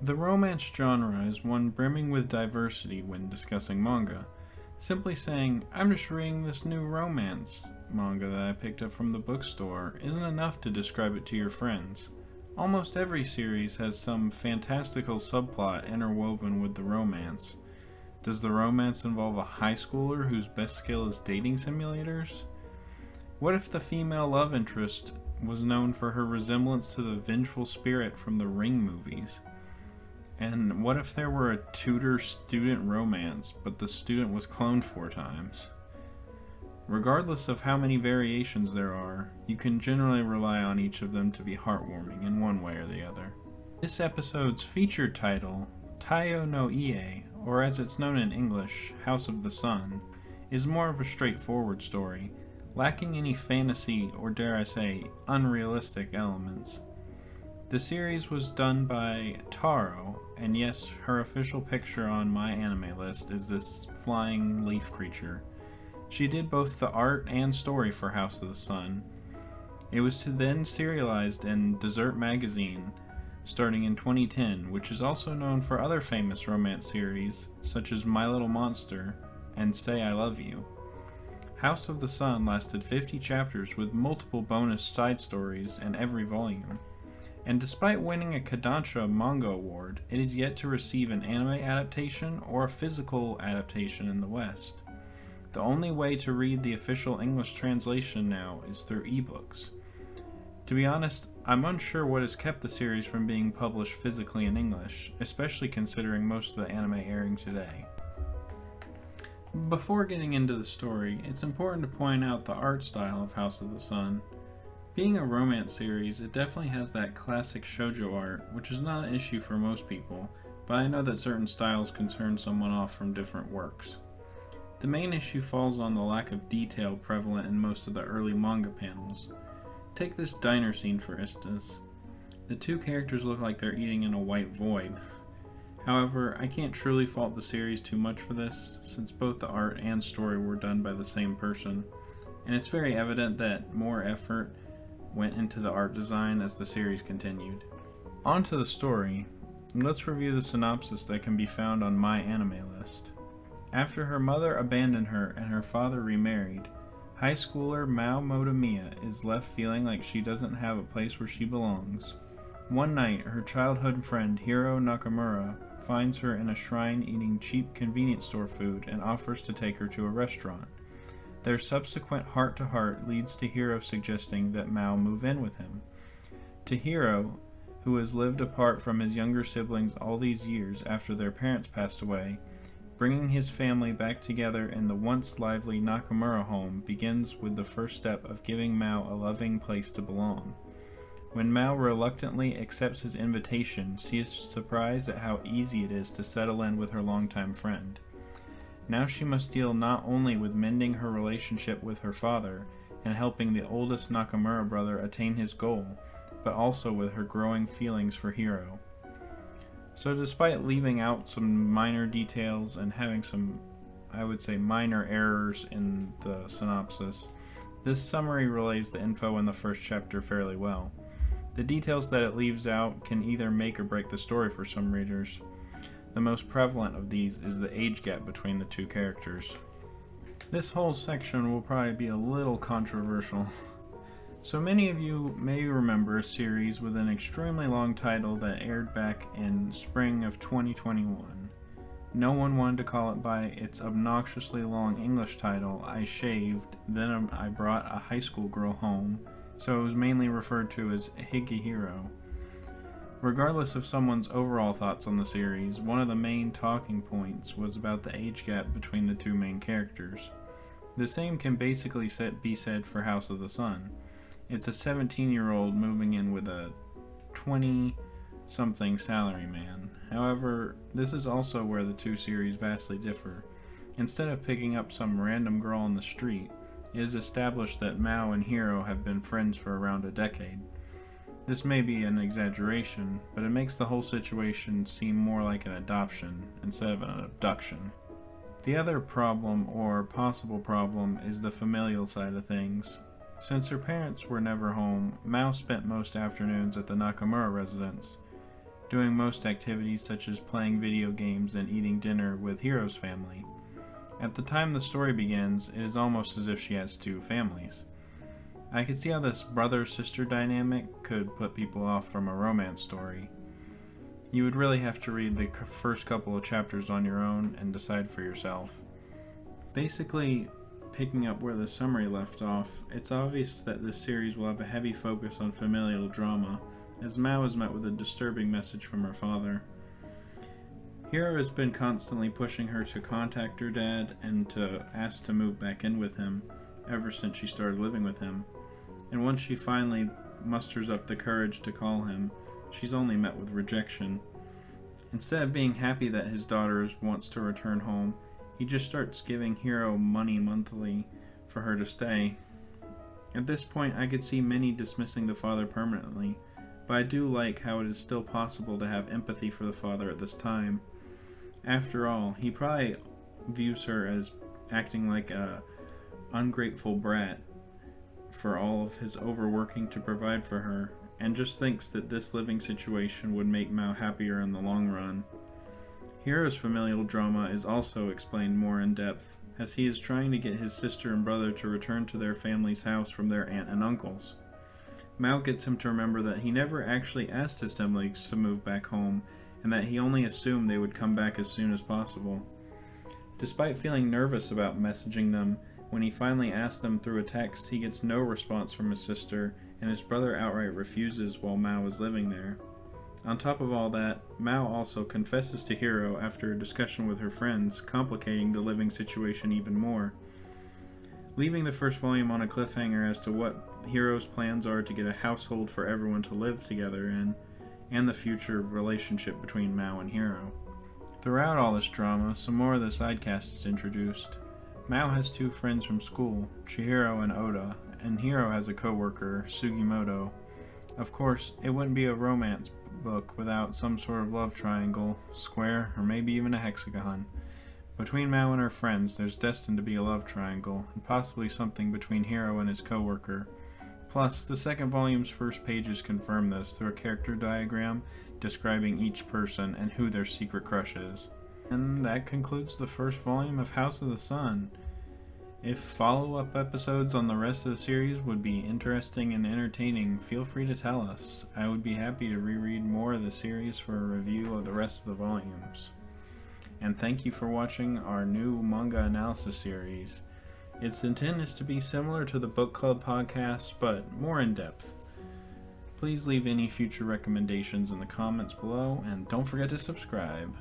The romance genre is one brimming with diversity when discussing manga. Simply saying, I'm just reading this new romance manga that I picked up from the bookstore, isn't enough to describe it to your friends. Almost every series has some fantastical subplot interwoven with the romance. Does the romance involve a high schooler whose best skill is dating simulators? What if the female love interest was known for her resemblance to the vengeful spirit from the Ring movies? And what if there were a tutor-student romance, but the student was cloned 4 times? Regardless of how many variations there are, you can generally rely on each of them to be heartwarming in one way or the other. This episode's featured title, Taiyo no Ie, or as it's known in English, House of the Sun, is more of a straightforward story, lacking any fantasy or, dare I say, unrealistic elements. The series was done by Taro, and yes, her official picture on my anime list is this flying leaf creature. She did both the art and story for House of the Sun. It was then serialized in Dessert Magazine starting in 2010, which is also known for other famous romance series such as My Little Monster and Say I Love You. House of the Sun lasted 50 chapters with multiple bonus side stories in every volume. And despite winning a Kodansha Manga Award, it is yet to receive an anime adaptation or a physical adaptation in the West. The only way to read the official English translation now is through ebooks. To be honest, I'm unsure what has kept the series from being published physically in English, especially considering most of the anime airing today. Before getting into the story, it's important to point out the art style of House of the Sun. Being a romance series, it definitely has that classic shoujo art, which is not an issue for most people, but I know that certain styles can turn someone off from different works. The main issue falls on the lack of detail prevalent in most of the early manga panels. Take this diner scene for instance. The 2 characters look like they're eating in a white void. However, I can't truly fault the series too much for this, since both the art and story were done by the same person, and it's very evident that more effort went into the art design as the series continued. On to the story. Let's review the synopsis that can be found on my anime list. After her mother abandoned her and her father remarried, high schooler Mao Motomiya is left feeling like she doesn't have a place where she belongs. One night, her childhood friend Hiro Nakamura finds her in a shrine eating cheap convenience store food and offers to take her to a restaurant. Their subsequent heart-to-heart leads to Hiro suggesting that Mao move in with him. To Hiro, who has lived apart from his younger siblings all these years after their parents passed away, bringing his family back together in the once lively Nakamura home begins with the first step of giving Mao a loving place to belong. When Mao reluctantly accepts his invitation, she is surprised at how easy it is to settle in with her longtime friend. Now she must deal not only with mending her relationship with her father and helping the oldest Nakamura brother attain his goal, but also with her growing feelings for Hiro. So despite leaving out some minor details and having some, I would say, minor errors in the synopsis, this summary relays the info in the first chapter fairly well. The details that it leaves out can either make or break the story for some readers. The most prevalent of these is the age gap between the 2 characters. This whole section will probably be a little controversial. So many of you may remember a series with an extremely long title that aired back in spring of 2021. No one wanted to call it by its obnoxiously long English title, I Shaved, Then I Brought a High School Girl Home, so it was mainly referred to as Higehiro. Regardless of someone's overall thoughts on the series, one of the main talking points was about the age gap between the 2 main characters. The same can basically be said for House of the Sun. It's a 17-year-old moving in with a 20-something salaryman. However, this is also where the 2 series vastly differ. Instead of picking up some random girl on the street, it is established that Mao and Hiro have been friends for around a decade. This may be an exaggeration, but it makes the whole situation seem more like an adoption instead of an abduction. The other problem, or possible problem, is the familial side of things. Since her parents were never home, Mao spent most afternoons at the Nakamura residence. doing most activities such as playing video games and eating dinner with Hiro's family. At the time the story begins, it is almost as if she has two families. I could see how this brother-sister dynamic could put people off from a romance story. You would really have to read the first couple of chapters on your own and decide for yourself. Basically, picking up where the summary left off, it's obvious that this series will have a heavy focus on familial drama, as Mao is met with a disturbing message from her father. Hiro has been constantly pushing her to contact her dad and to ask to move back in with him ever since she started living with him. And once she finally musters up the courage to call him, she's only met with rejection. Instead of being happy that his daughter wants to return home, he just starts giving Hiro money monthly for her to stay. At this point, I could see many dismissing the father permanently, but I do like how it is still possible to have empathy for the father at this time. After all, he probably views her as acting like a ungrateful brat for all of his overworking to provide for her, and just thinks that this living situation would make Mao happier in the long run. Hiro's familial drama is also explained more in depth, as he is trying to get his sister and brother to return to their family's house from their aunt and uncles. Mao gets him to remember that he never actually asked his siblings to move back home, and that he only assumed they would come back as soon as possible. Despite feeling nervous about messaging them, when he finally asks them through a text, he gets no response from his sister, and his brother outright refuses while Mao is living there. On top of all that, Mao also confesses to Hiro after a discussion with her friends, complicating the living situation even more. Leaving the first volume on a cliffhanger as to what Hiro's plans are to get a household for everyone to live together in, and the future relationship between Mao and Hiro. Throughout all this drama, some more of the sidecast is introduced. Mao has two friends from school, Chihiro and Oda, and Hiro has a co-worker, Sugimoto. Of course, it wouldn't be a romance book without some sort of love triangle, square, or maybe even a hexagon. Between Mao and her friends, there's destined to be a love triangle, and possibly something between Hiro and his co-worker. Plus, the second volume's first pages confirm this through a character diagram describing each person and who their secret crush is. And that concludes the first volume of House of the Sun. If follow-up episodes on the rest of the series would be interesting and entertaining, feel free to tell us. I would be happy to reread more of the series for a review of the rest of the volumes. And thank you for watching our new manga analysis series. Its intent is to be similar to the book club podcast, but more in depth. Please leave any future recommendations in the comments below, and don't forget to subscribe.